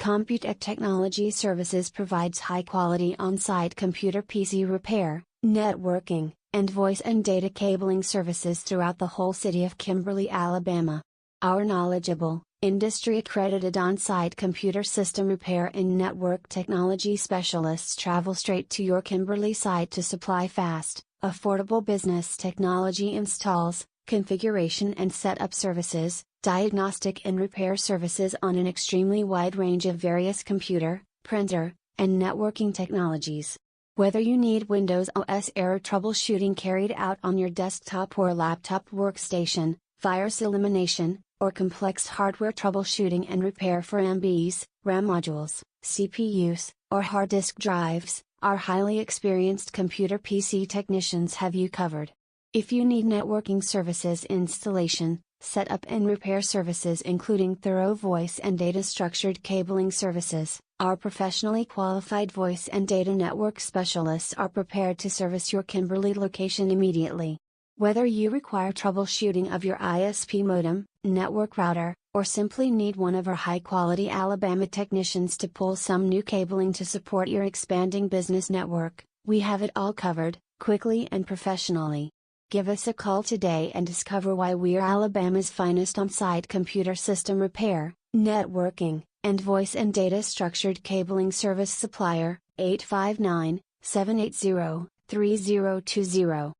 Computech Technology Services provides high-quality on-site computer PC repair, networking, and voice and data cabling services throughout the whole city of Kimberly, Alabama. Our knowledgeable, industry-accredited on-site computer system repair and network technology specialists travel straight to your Kimberly site to supply fast, affordable business technology installs, configuration and setup services, diagnostic and repair services on an extremely wide range of various computer, printer, and networking technologies. Whether you need Windows OS error troubleshooting carried out on your desktop or laptop workstation, virus elimination, or complex hardware troubleshooting and repair for MBs, RAM modules, CPUs, or hard disk drives, our highly experienced computer PC technicians have you covered. If you need networking services installation, setup and repair services including thorough voice and data structured cabling services, our professionally qualified voice and data network specialists are prepared to service your Kimberly location immediately. Whether you require troubleshooting of your ISP modem, network router, or simply need one of our high-quality Alabama technicians to pull some new cabling to support your expanding business network, we have it all covered, quickly and professionally. Give us a call today and discover why we're Alabama's finest on-site computer system repair, networking, and voice and data structured cabling service supplier, 859-780-3020.